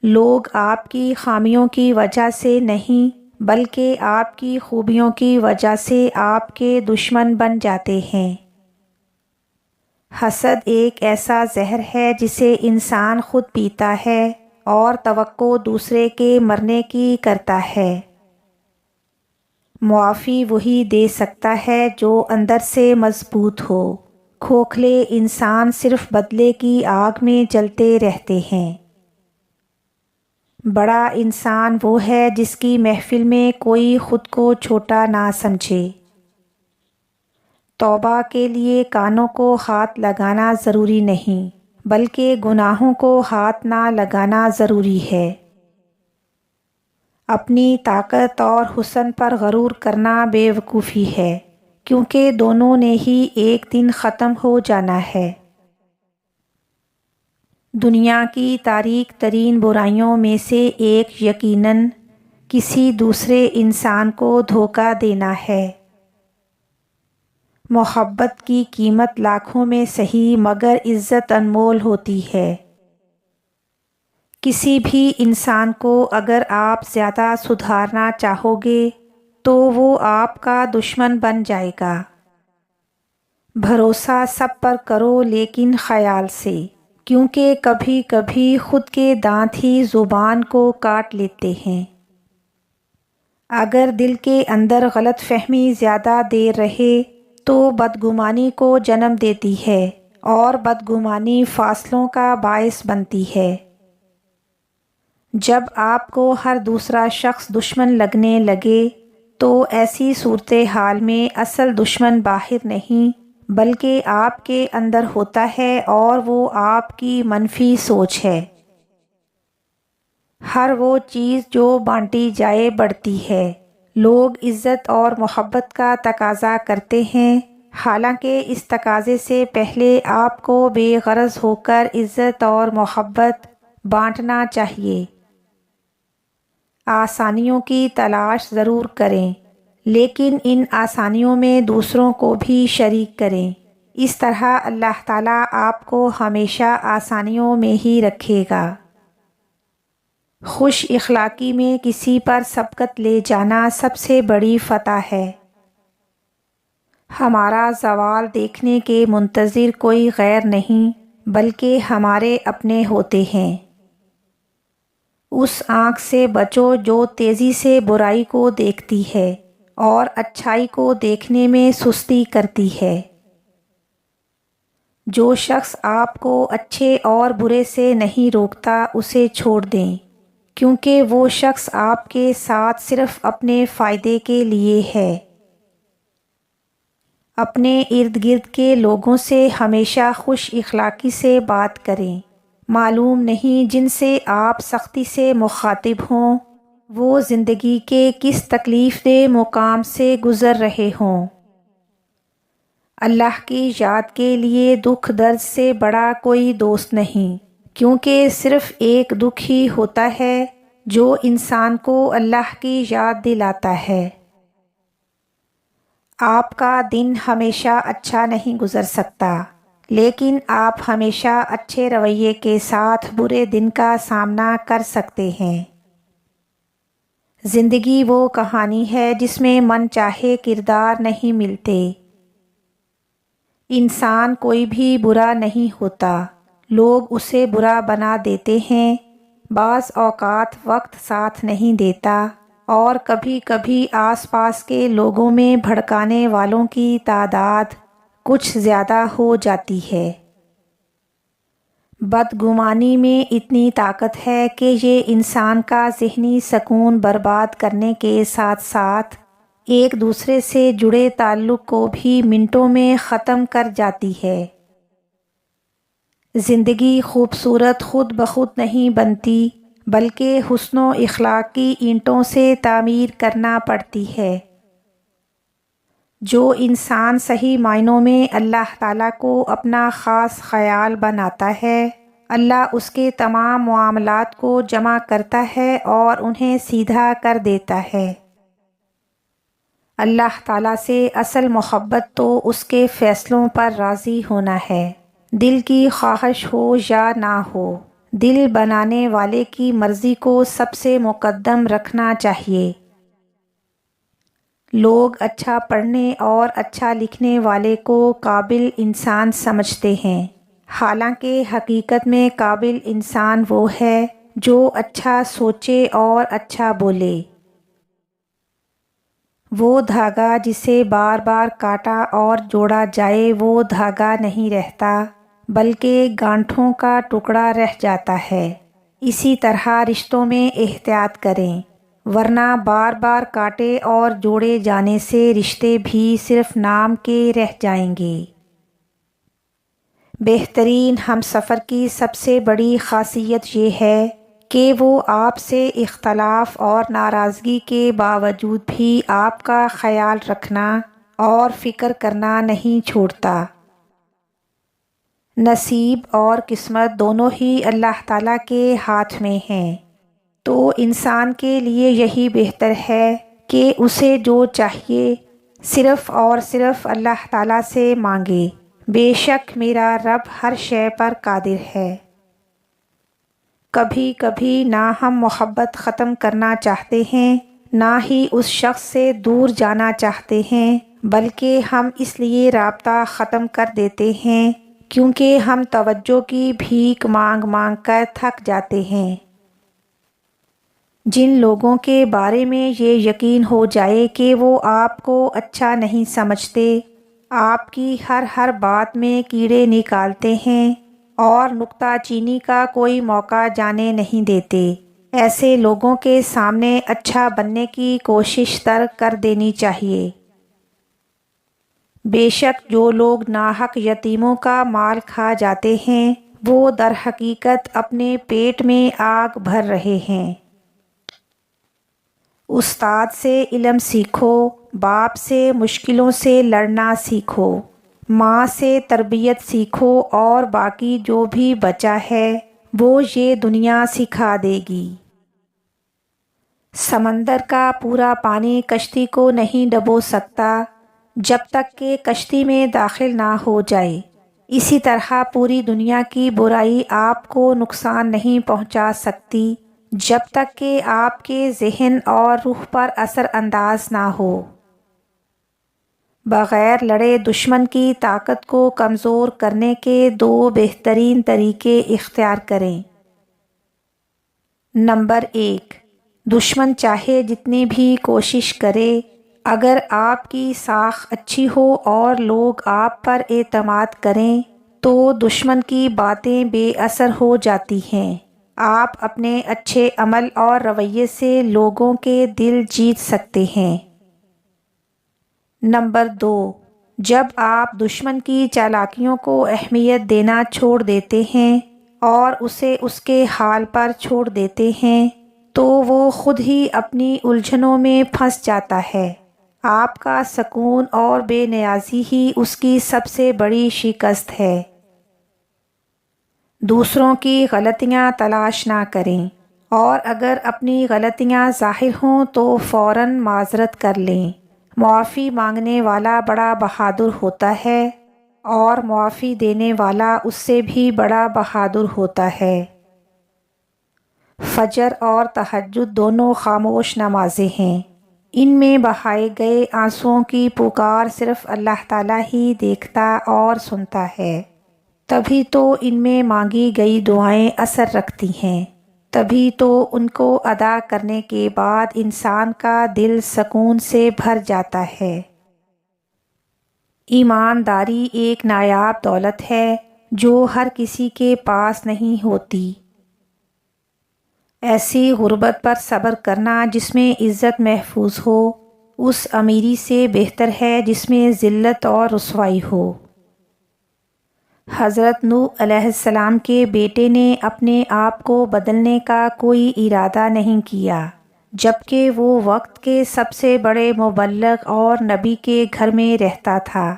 لوگ آپ کی خامیوں کی وجہ سے نہیں بلکہ آپ کی خوبیوں کی وجہ سے آپ کے دشمن بن جاتے ہیں۔ حسد ایک ایسا زہر ہے جسے انسان خود پیتا ہے اور توقع دوسرے کے مرنے کی کرتا ہے۔ معافی وہی دے سکتا ہے جو اندر سے مضبوط ہو۔ کھوکھلے انسان صرف بدلے کی آگ میں جلتے رہتے ہیں۔ بڑا انسان وہ ہے جس کی محفل میں کوئی خود کو چھوٹا نہ سمجھے۔ توبہ کے لیے کانوں کو ہاتھ لگانا ضروری نہیں بلکہ گناہوں کو ہاتھ نہ لگانا ضروری ہے۔ اپنی طاقت اور حسن پر غرور کرنا بے وقوفی ہے، کیونکہ دونوں نے ہی ایک دن ختم ہو جانا ہے۔ دنیا کی تاریک ترین برائیوں میں سے ایک یقیناً کسی دوسرے انسان کو دھوکہ دینا ہے۔ محبت کی قیمت لاکھوں میں سہی مگر عزت انمول ہوتی ہے۔ کسی بھی انسان کو اگر آپ زیادہ سدھارنا چاہو گے تو وہ آپ کا دشمن بن جائے گا۔ بھروسہ سب پر کرو لیکن خیال سے، کیونکہ کبھی کبھی خود کے دانت ہی زبان کو کاٹ لیتے ہیں۔ اگر دل کے اندر غلط فہمی زیادہ دیر رہے تو بدگمانی کو جنم دیتی ہے اور بدگمانی فاصلوں کا باعث بنتی ہے۔ جب آپ کو ہر دوسرا شخص دشمن لگنے لگے تو ایسی صورتحال میں اصل دشمن باہر نہیں بلکہ آپ کے اندر ہوتا ہے اور وہ آپ کی منفی سوچ ہے۔ ہر وہ چیز جو بانٹی جائے بڑھتی ہے۔ لوگ عزت اور محبت کا تقاضا کرتے ہیں، حالانکہ اس تقاضے سے پہلے آپ کو بے غرض ہو کر عزت اور محبت بانٹنا چاہیے۔ آسانیوں کی تلاش ضرور کریں، لیکن ان آسانیوں میں دوسروں کو بھی شریک کریں۔ اس طرح اللہ تعالیٰ آپ کو ہمیشہ آسانیوں میں ہی رکھے گا۔ خوش اخلاقی میں کسی پر سبقت لے جانا سب سے بڑی فتح ہے۔ ہمارا زوال دیکھنے کے منتظر کوئی غیر نہیں بلکہ ہمارے اپنے ہوتے ہیں۔ اس آنکھ سے بچو جو تیزی سے برائی کو دیکھتی ہے اور اچھائی کو دیکھنے میں سستی کرتی ہے۔ جو شخص آپ کو اچھے اور برے سے نہیں روکتا اسے چھوڑ دیں، کیونکہ وہ شخص آپ کے ساتھ صرف اپنے فائدے کے لیے ہے۔ اپنے ارد گرد کے لوگوں سے ہمیشہ خوش اخلاقی سے بات کریں۔ معلوم نہیں جن سے آپ سختی سے مخاطب ہوں وہ زندگی کے کس تکلیف دہ مقام سے گزر رہے ہوں۔ اللہ کی یاد کے لیے دکھ درد سے بڑا کوئی دوست نہیں، کیونکہ صرف ایک دکھ ہی ہوتا ہے جو انسان کو اللہ کی یاد دلاتا ہے۔ آپ کا دن ہمیشہ اچھا نہیں گزر سکتا، لیکن آپ ہمیشہ اچھے رویے کے ساتھ برے دن کا سامنا کر سکتے ہیں۔ زندگی وہ کہانی ہے جس میں من چاہے کردار نہیں ملتے۔ انسان کوئی بھی برا نہیں ہوتا، لوگ اسے برا بنا دیتے ہیں۔ بعض اوقات وقت ساتھ نہیں دیتا اور کبھی کبھی آس پاس کے لوگوں میں بھڑکانے والوں کی تعداد کچھ زیادہ ہو جاتی ہے۔ بدگمانی میں اتنی طاقت ہے کہ یہ انسان کا ذہنی سکون برباد کرنے کے ساتھ ساتھ ایک دوسرے سے جڑے تعلق کو بھی منٹوں میں ختم کر جاتی ہے۔ زندگی خوبصورت خود بخود نہیں بنتی بلکہ حسن و اخلاق کی اینٹوں سے تعمیر کرنا پڑتی ہے۔ جو انسان صحیح معنوں میں اللہ تعالیٰ کو اپنا خاص خیال بناتا ہے، اللہ اس کے تمام معاملات کو جمع کرتا ہے اور انہیں سیدھا کر دیتا ہے۔ اللہ تعالیٰ سے اصل محبت تو اس کے فیصلوں پر راضی ہونا ہے، دل کی خواہش ہو یا نہ ہو۔ دل بنانے والے کی مرضی کو سب سے مقدم رکھنا چاہیے۔ لوگ اچھا پڑھنے اور اچھا لکھنے والے کو قابل انسان سمجھتے ہیں، حالانکہ حقیقت میں قابل انسان وہ ہے جو اچھا سوچے اور اچھا بولے۔ وہ دھاگا جسے بار بار کاٹا اور جوڑا جائے وہ دھاگا نہیں رہتا، بلکہ گانٹھوں کا ٹکڑا رہ جاتا ہے۔ اسی طرح رشتوں میں احتیاط کریں، ورنہ بار بار کاٹے اور جوڑے جانے سے رشتے بھی صرف نام کے رہ جائیں گے۔ بہترین ہم سفر کی سب سے بڑی خاصیت یہ ہے کہ وہ آپ سے اختلاف اور ناراضگی کے باوجود بھی آپ کا خیال رکھنا اور فکر کرنا نہیں چھوڑتا۔ نصیب اور قسمت دونوں ہی اللہ تعالیٰ کے ہاتھ میں ہیں، تو انسان کے لیے یہی بہتر ہے کہ اسے جو چاہیے صرف اور صرف اللہ تعالیٰ سے مانگے۔ بے شک میرا رب ہر شے پر قادر ہے۔ کبھی کبھی نہ ہم محبت ختم کرنا چاہتے ہیں، نہ ہی اس شخص سے دور جانا چاہتے ہیں، بلکہ ہم اس لیے رابطہ ختم کر دیتے ہیں کیونکہ ہم توجہ کی بھیک مانگ مانگ کر تھک جاتے ہیں۔ جن لوگوں کے بارے میں یہ یقین ہو جائے کہ وہ آپ کو اچھا نہیں سمجھتے، آپ کی ہر بات میں کیڑے نکالتے ہیں اور نکتہ چینی کا کوئی موقع جانے نہیں دیتے، ایسے لوگوں کے سامنے اچھا بننے کی کوشش ترک کر دینی چاہیے۔ بے شک جو لوگ ناحق یتیموں کا مال کھا جاتے ہیں وہ در حقیقت اپنے پیٹ میں آگ بھر رہے ہیں۔ استاد سے علم سیکھو، باپ سے مشکلوں سے لڑنا سیکھو، ماں سے تربیت سیکھو اور باقی جو بھی بچا ہے وہ یہ دنیا سکھا دے گی۔ سمندر کا پورا پانی کشتی کو نہیں ڈبو سکتا جب تک کہ کشتی میں داخل نہ ہو جائے، اسی طرح پوری دنیا کی برائی آپ کو نقصان نہیں پہنچا سکتی جب تک کہ آپ کے ذہن اور روح پر اثر انداز نہ ہو۔ بغیر لڑے دشمن کی طاقت کو کمزور کرنے کے دو بہترین طریقے اختیار کریں۔ نمبر 1، دشمن چاہے جتنی بھی کوشش کرے، اگر آپ کی ساکھ اچھی ہو اور لوگ آپ پر اعتماد کریں تو دشمن کی باتیں بے اثر ہو جاتی ہیں۔ آپ اپنے اچھے عمل اور رویے سے لوگوں کے دل جیت سکتے ہیں۔ نمبر 2، جب آپ دشمن کی چالاکیوں کو اہمیت دینا چھوڑ دیتے ہیں اور اسے اس کے حال پر چھوڑ دیتے ہیں تو وہ خود ہی اپنی الجھنوں میں پھنس جاتا ہے۔ آپ کا سکون اور بے نیازی ہی اس کی سب سے بڑی شکست ہے۔ دوسروں کی غلطیاں تلاش نہ کریں، اور اگر اپنی غلطیاں ظاہر ہوں تو فوراً معذرت کر لیں۔ معافی مانگنے والا بڑا بہادر ہوتا ہے اور معافی دینے والا اس سے بھی بڑا بہادر ہوتا ہے۔ فجر اور تہجد دونوں خاموش نمازیں ہیں، ان میں بہائے گئے آنسوؤں کی پکار صرف اللہ تعالیٰ ہی دیکھتا اور سنتا ہے، تبھی تو ان میں مانگی گئی دعائیں اثر رکھتی ہیں، تبھی تو ان کو ادا کرنے کے بعد انسان کا دل سکون سے بھر جاتا ہے۔ ایمانداری ایک نایاب دولت ہے جو ہر کسی کے پاس نہیں ہوتی۔ ایسی غربت پر صبر کرنا جس میں عزت محفوظ ہو اس امیری سے بہتر ہے جس میں ذلت اور رسوائی ہو۔ حضرت نوح علیہ السلام کے بیٹے نے اپنے آپ کو بدلنے کا کوئی ارادہ نہیں کیا، جبکہ وہ وقت کے سب سے بڑے مبلغ اور نبی کے گھر میں رہتا تھا۔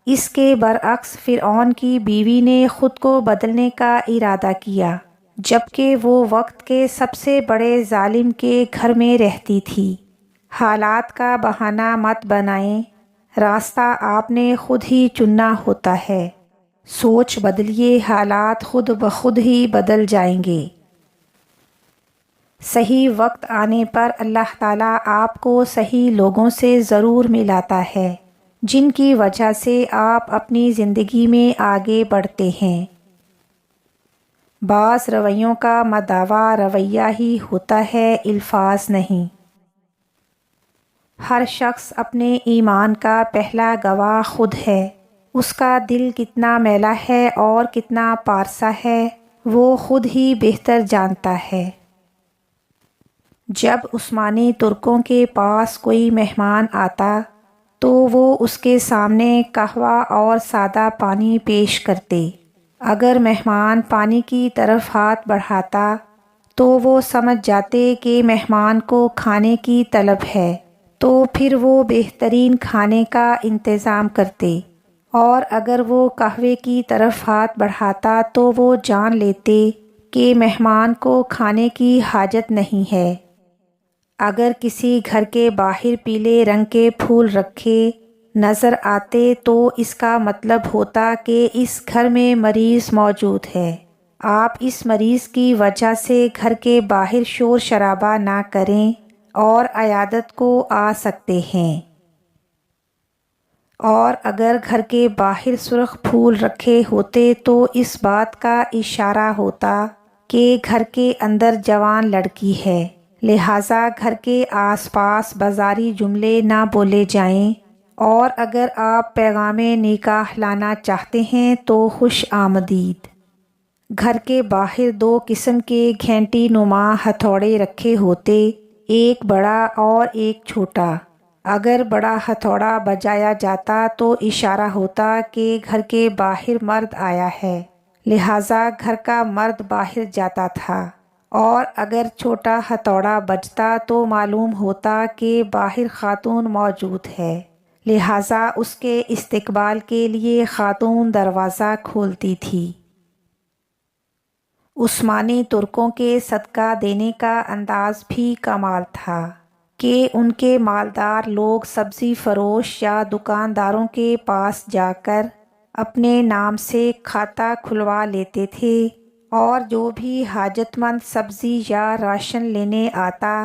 اس کے برعکس فرعون کی بیوی نے خود کو بدلنے کا ارادہ کیا، جبکہ وہ وقت کے سب سے بڑے ظالم کے گھر میں رہتی تھی۔ حالات کا بہانہ مت بنائیں، راستہ آپ نے خود ہی چننا ہوتا ہے۔ سوچ بدلیے، حالات خود بخود ہی بدل جائیں گے۔ صحیح وقت آنے پر اللہ تعالیٰ آپ کو صحیح لوگوں سے ضرور ملاتا ہے، جن کی وجہ سے آپ اپنی زندگی میں آگے بڑھتے ہیں۔ بعض رویوں کا مدعا رویہ ہی ہوتا ہے، الفاظ نہیں۔ ہر شخص اپنے ایمان کا پہلا گواہ خود ہے۔ اس کا دل کتنا میلا ہے اور کتنا پارسا ہے، وہ خود ہی بہتر جانتا ہے۔ جب عثمانی ترکوں کے پاس کوئی مہمان آتا تو وہ اس کے سامنے قہوہ اور سادہ پانی پیش کرتے۔ اگر مہمان پانی کی طرف ہاتھ بڑھاتا تو وہ سمجھ جاتے کہ مہمان کو کھانے کی طلب ہے، تو پھر وہ بہترین کھانے کا انتظام کرتے، اور اگر وہ قہوے کی طرف ہاتھ بڑھاتا تو وہ جان لیتے کہ مہمان کو کھانے کی حاجت نہیں ہے۔ اگر کسی گھر کے باہر پیلے رنگ کے پھول رکھے نظر آتے تو اس کا مطلب ہوتا کہ اس گھر میں مریض موجود ہے۔ آپ اس مریض کی وجہ سے گھر کے باہر شور شرابہ نہ کریں اور عیادت کو آ سکتے ہیں۔ اور اگر گھر کے باہر سرخ پھول رکھے ہوتے تو اس بات کا اشارہ ہوتا کہ گھر کے اندر جوان لڑکی ہے، لہٰذا گھر کے آس پاس بازاری جملے نہ بولے جائیں۔ اور اگر آپ پیغام نکاح لانا چاہتے ہیں تو خوش آمدید۔ گھر کے باہر 2 قسم کے گھنٹی نما ہتھوڑے رکھے ہوتے، ایک بڑا اور ایک چھوٹا۔ اگر بڑا ہتھوڑا بجایا جاتا تو اشارہ ہوتا کہ گھر کے باہر مرد آیا ہے، لہٰذا گھر کا مرد باہر جاتا تھا، اور اگر چھوٹا ہتھوڑا بجتا تو معلوم ہوتا کہ باہر خاتون موجود ہے، لہٰذا اس کے استقبال کے لیے خاتون دروازہ کھولتی تھی۔ عثمانی ترکوں کے صدقہ دینے کا انداز بھی کمال تھا کہ ان کے مالدار لوگ سبزی فروش یا دکانداروں کے پاس جا کر اپنے نام سے کھاتہ کھلوا لیتے تھے، اور جو بھی حاجت مند سبزی یا راشن لینے آتا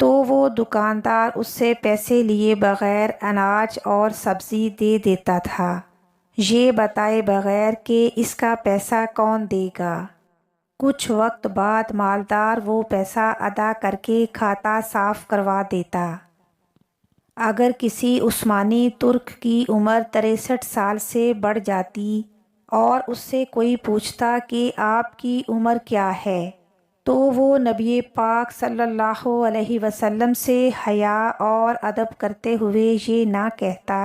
تو وہ دکاندار اس سے پیسے لیے بغیر اناج اور سبزی دے دیتا تھا، یہ بتائے بغیر کہ اس کا پیسہ کون دے گا۔ کچھ وقت بعد مالدار وہ پیسہ ادا کر کے کھاتہ صاف کروا دیتا۔ اگر کسی عثمانی ترک کی عمر 63 سال سے بڑھ جاتی اور اس سے کوئی پوچھتا کہ آپ کی عمر کیا ہے تو وہ نبی پاک صلی اللہ علیہ وسلم سے حیا اور ادب کرتے ہوئے یہ نہ کہتا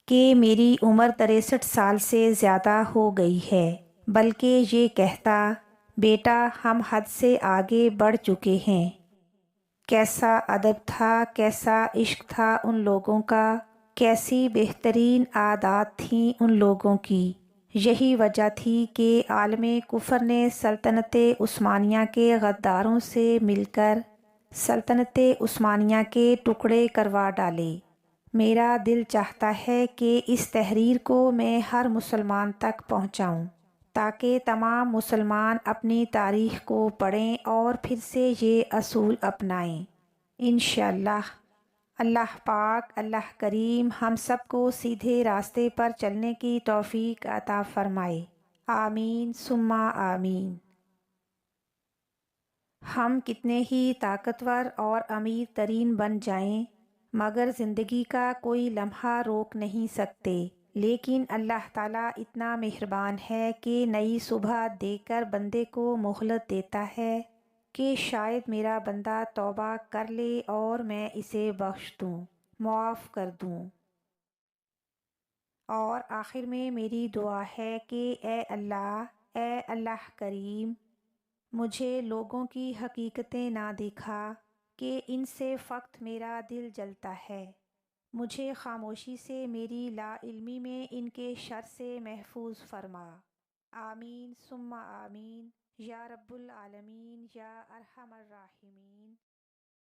کہ میری عمر 63 سال سے زیادہ ہو گئی ہے، بلکہ یہ کہتا، بیٹا ہم حد سے آگے بڑھ چکے ہیں۔ کیسا ادب تھا، کیسا عشق تھا ان لوگوں کا، کیسی بہترین عادات تھیں ان لوگوں کی۔ یہی وجہ تھی کہ عالم کفر نے سلطنت عثمانیہ کے غداروں سے مل کر سلطنت عثمانیہ کے ٹکڑے کروا ڈالے۔ میرا دل چاہتا ہے کہ اس تحریر کو میں ہر مسلمان تک پہنچاؤں، تاکہ تمام مسلمان اپنی تاریخ کو پڑھیں اور پھر سے یہ اصول اپنائیں۔ انشاءاللہ اللہ پاک، اللہ کریم ہم سب کو سیدھے راستے پر چلنے کی توفیق عطا فرمائے، آمین ثم آمین۔ ہم کتنے ہی طاقتور اور امیر ترین بن جائیں مگر زندگی کا کوئی لمحہ روک نہیں سکتے، لیکن اللہ تعالیٰ اتنا مہربان ہے کہ نئی صبح دے کر بندے کو مہلت دیتا ہے کہ شاید میرا بندہ توبہ کر لے اور میں اسے بخش دوں، معاف کر دوں۔ اور آخر میں میری دعا ہے کہ اے اللہ کریم، مجھے لوگوں کی حقیقتیں نہ دکھا کہ ان سے فقط میرا دل جلتا ہے، مجھے خاموشی سے میری لا علمی میں ان کے شر سے محفوظ فرما، آمین ثم آمین، یا رب العالمین، یا ارحم الراحمین۔